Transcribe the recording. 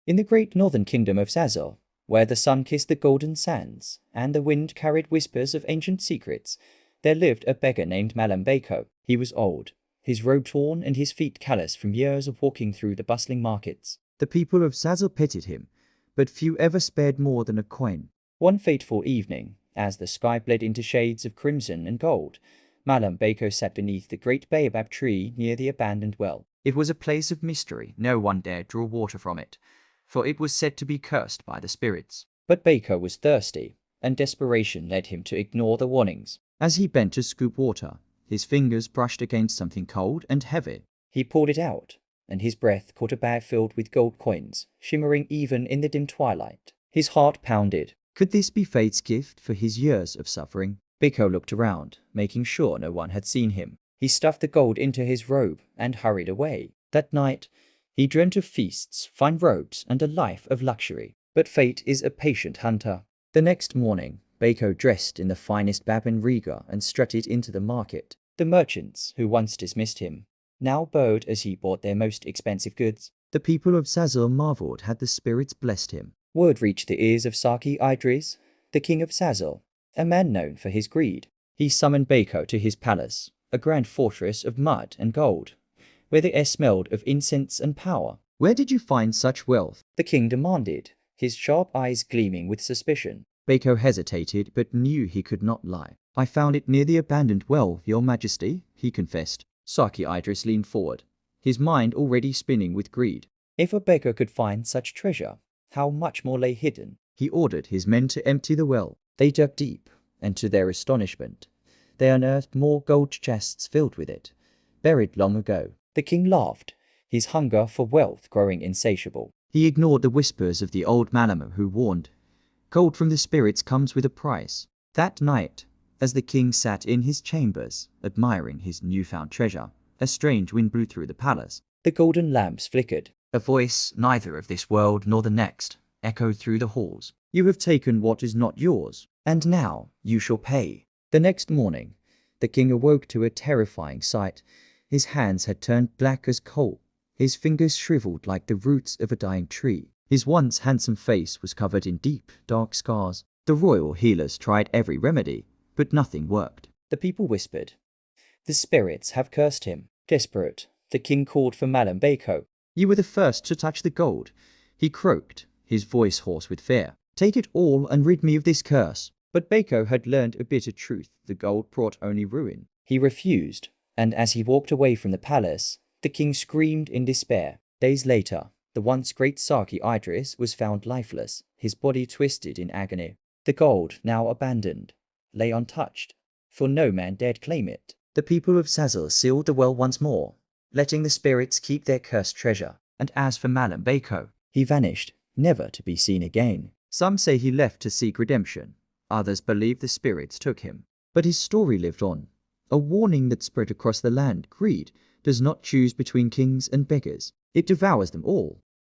In the great northern kingdom of Zazzau, where the sun kissed the golden sands, and the wind carried whispers of ancient secrets, there lived a beggar named Malambako. He was old, his robe torn and his feet callous from years of walking through the bustling markets. The people of Zazzau pitied him, but few ever spared more than a coin. One fateful evening, as the sky bled into shades of crimson and gold, Malambako sat beneath the great baobab tree near the abandoned well. It was a place of mystery. No one dared draw water from it, for it was said to be cursed by the spirits. But Bako was thirsty, and desperation led him to ignore the warnings. As he bent to scoop water, his fingers brushed against something cold and heavy. He pulled it out, and his breath caught a bag filled with gold coins, shimmering even in the dim twilight. His heart pounded. Could this be fate's gift for his years of suffering? Biko looked around, making sure no one had seen him. He stuffed the gold into his robe and hurried away. That night, he dreamt of feasts, fine robes, and a life of luxury. But fate is a patient hunter. The next morning, Bako dressed in the finest Babin Riga and strutted into the market. The merchants, who once dismissed him, now bowed as he bought their most expensive goods. The people of Zazzau marveled had the spirits blessed him. Word reached the ears of Saki Idris, the king of Zazzau, a man known for his greed. He summoned Bako to his palace, a grand fortress of mud and gold, where the air smelled of incense and power. Where did you find such wealth? The king demanded, his sharp eyes gleaming with suspicion. Bako hesitated, but knew he could not lie. I found it near the abandoned well, your majesty, he confessed. Saki Idris leaned forward, his mind already spinning with greed. If a beggar could find such treasure, how much more lay hidden? He ordered his men to empty the well. They dug deep, and to their astonishment, they unearthed more gold chests filled with it, buried long ago. The king laughed, his hunger for wealth growing insatiable. He ignored the whispers of the old Malama who warned, gold from the spirits comes with a price. That night, as the king sat in his chambers, admiring his newfound treasure, a strange wind blew through the palace. The golden lamps flickered. A voice, neither of this world nor the next, echoed through the halls. You have taken what is not yours, and now you shall pay. The next morning, the king awoke to a terrifying sight. His hands had turned black as coal, his fingers shriveled like the roots of a dying tree. His once handsome face was covered in deep, dark scars. The royal healers tried every remedy, but nothing worked. The people whispered, the spirits have cursed him. Desperate, the king called for Malambako. You were the first to touch the gold, he croaked, his voice hoarse with fear. Take it all and rid me of this curse. But Bako had learned a bitter truth. The gold brought only ruin. He refused, and as he walked away from the palace, the king screamed in despair. Days later, the once great Saki Idris was found lifeless, his body twisted in agony. The gold, now abandoned, lay untouched, for no man dared claim it. The people of Zazzau sealed the well once more, letting the spirits keep their cursed treasure. And as for Malambako, he vanished, never to be seen again. Some say he left to seek redemption. Others believe the spirits took him. But his story lived on, a warning that spread across the land. Greed does not choose between kings and beggars. It devours them all.